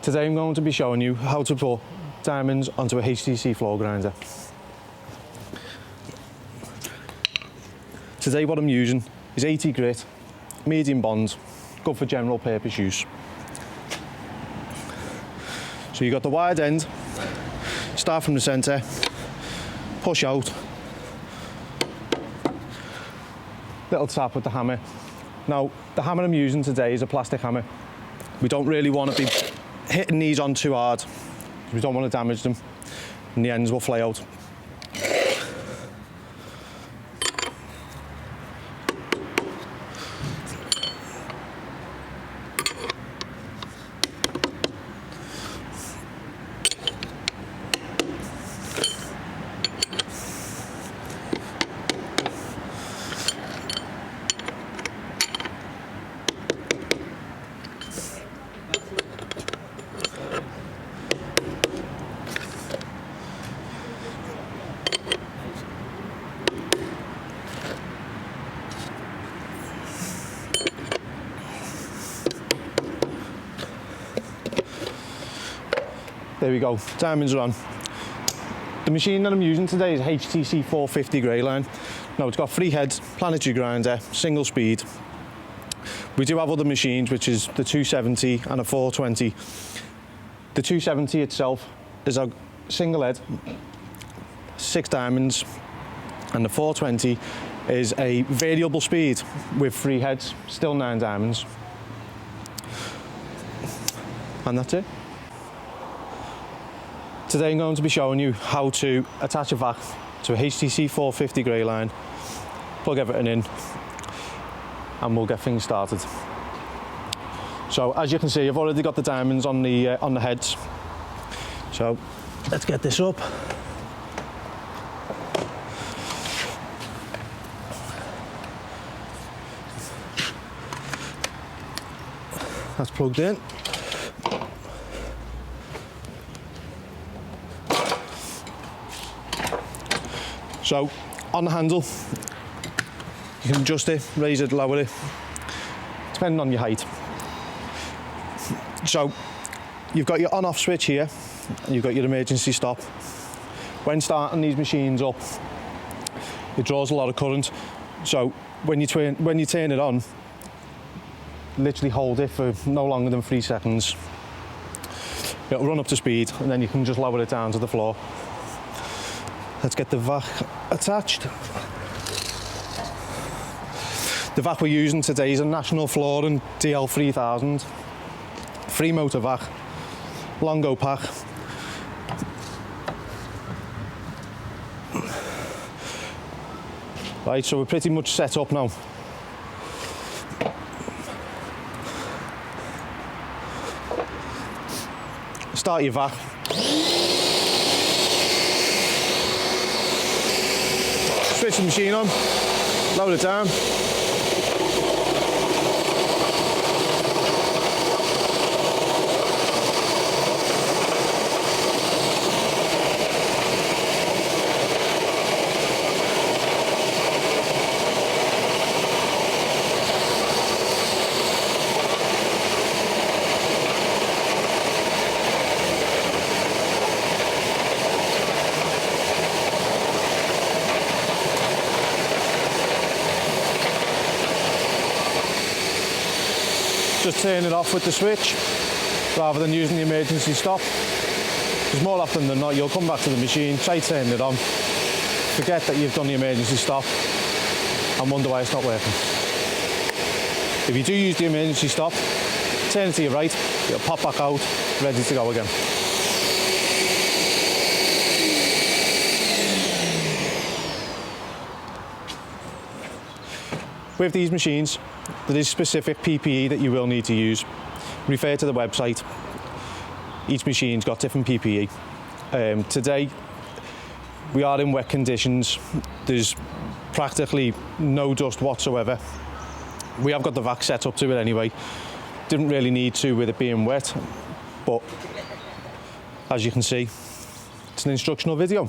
Today I'm going to be showing you how to put diamonds onto a HTC floor grinder. Today what I'm using is 80 grit, medium bond, good for general purpose use. So you've got the wide end, start from the centre, push out, little tap with the hammer. Now the hammer I'm using today is a plastic hammer. We don't really want to be hitting these on too hard. We don't want to damage them and the ends will fly out. There we go, diamonds are on. The machine that I'm using today is HTC450 grey line. Now it's got 3 heads, planetary grinder, single speed. We do have other machines, which is the 270 and a 420. The 270 itself is a single head, 6 diamonds, and the 420 is a variable speed with 3 heads, still 9 diamonds. And that's it. Today I'm going to be showing you how to attach a vac to a HTC450 grey line, plug everything in, and we'll get things started. So as you can see, I've already got the diamonds on the heads. So let's get this up. That's plugged in. So on the handle, you can adjust it, raise it, lower it, depending on your height. So you've got your on-off switch here, and you've got your emergency stop. When starting these machines up, it draws a lot of current. So when you turn it on, literally hold it for no longer than 3 seconds. It'll run up to speed, and then you can just lower it down to the floor. Let's get the vac attached. The vac we're using today is a National Flooring DL3000. 3 motor vac, Longo pack. Right, so we're pretty much set up now. Start your vac. Switch the machine on, load it down. Just turn it off with the switch rather than using the emergency stop, because more often than not you'll come back to the machine, try turning it on, forget that you've done the emergency stop and wonder why it's not working. If you do use the emergency stop, turn it to your right, it'll pop back out, ready to go again. With these machines, there is specific PPE that you will need to use. Refer to the website. Each machine's got different PPE. Today, we are in wet conditions. There's practically no dust whatsoever. We have got the vac set up to it anyway. Didn't really need to with it being wet, but as you can see, it's an instructional video.